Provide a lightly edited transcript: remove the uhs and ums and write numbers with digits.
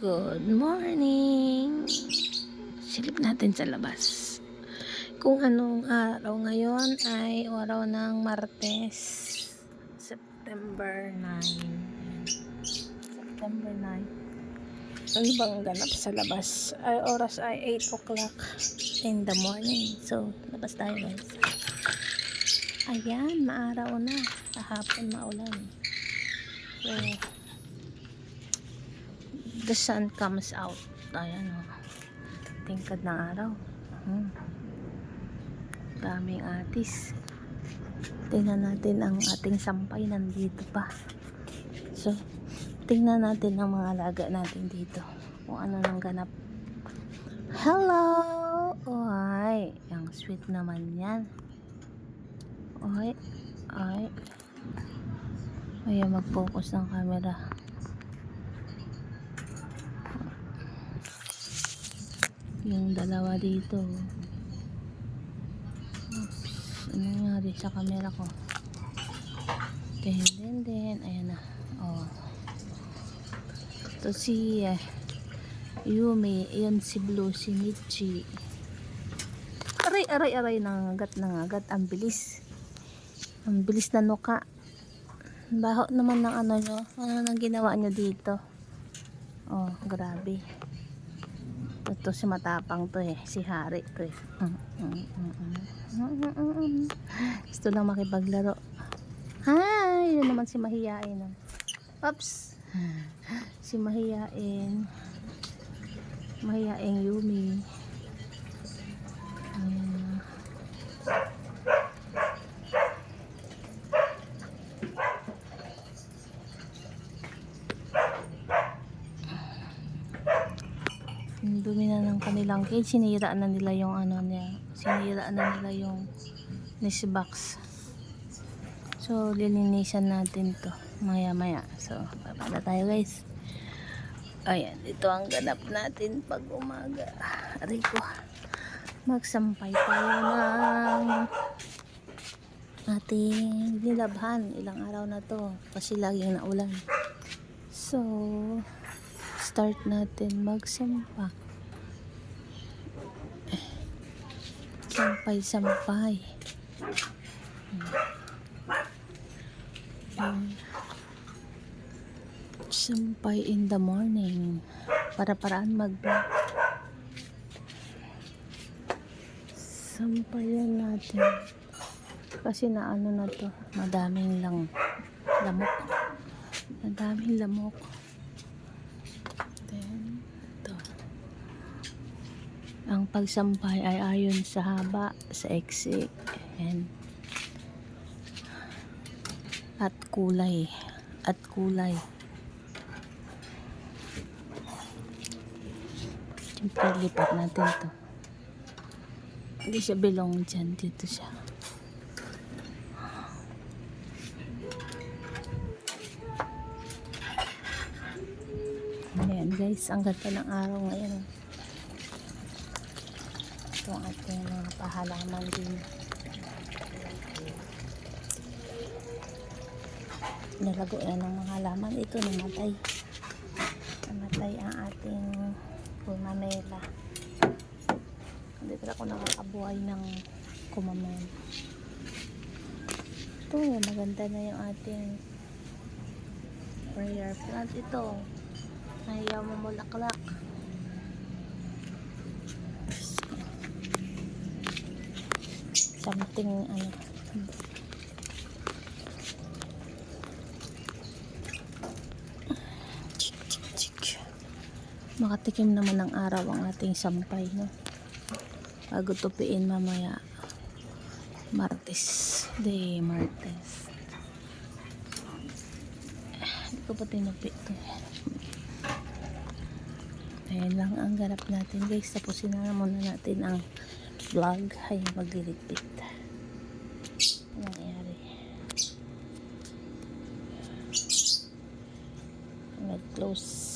Good morning! Silip natin sa labas. Kung anong araw ngayon ay araw ng Martes, September 9. September 9. Ano bang ganap sa labas? Ay, oras ay 8 o'clock in the morning. So, labas tayo guys. Ayan, maaraw na. Kahapon maulan. So, the sun comes out. Ayan o. Tingkad ng araw. Daming atis. Tingnan natin ang ating sampay nandito pa. So, tingnan natin ang mga alaga natin dito. Kung ano nang ganap. Hello! Oy, ang sweet naman yan. Oy, ay. Ay, mag-focus ng camera. Yung dalawa dito. Oops, ano nangyari sa camera ko? Then, ayan na. Oh. Ito si Yumi, ayan si Blue, si Michi. Aray, nangagat. Ang bilis. Ang bilis na nuka. Baho naman ng ano nyo. Ano nang ginawa nyo dito? Oh, grabe. Ito si matapang to si Hari to Gusto lang makipaglaro. Hi! Yun naman si mahiyain. Oops! Si mahiyain Yumi. Dumi na ng kanilang cage. Sinira na nila yung nest box. So, lilinisan natin to maya. So, papada tayo guys. Ayan, ito ang ganap natin pag umaga. Aray ko. Magsampay tayo ng ating nilabhan. Ilang araw na to kasi laging naulan. So, start natin magsampa. Sampay. Sampay in the morning. Para-paraan sampayan natin. Kasi na to, madaming lamok. Then, ito. Ang pagsampay ay ayon sa haba, sa eksik, at kulay. Siyempre, lipat natin to. Hindi siya belong dyan. Dito siya. Ayan guys, ang ganda ng araw ngayon. Ito ang ating mga pahalaman din. Nalago na ng mga halaman. Ito namatay ang ating kumamela. Hindi pala ako nakakabuhay ng kumamela. Ito, maganda na yung ating prayer plant. Ito, ayaw mo mulaklak. Something makatikim naman ng araw ang ating sampay, no? Bago tupiin mamaya. Martes. Hindi ko pa tinupi ito. Ayan lang ang ganap natin guys. Tapusin na muna natin ang vlog. Ay, magliligpit. Ano nangyari? Mag-close.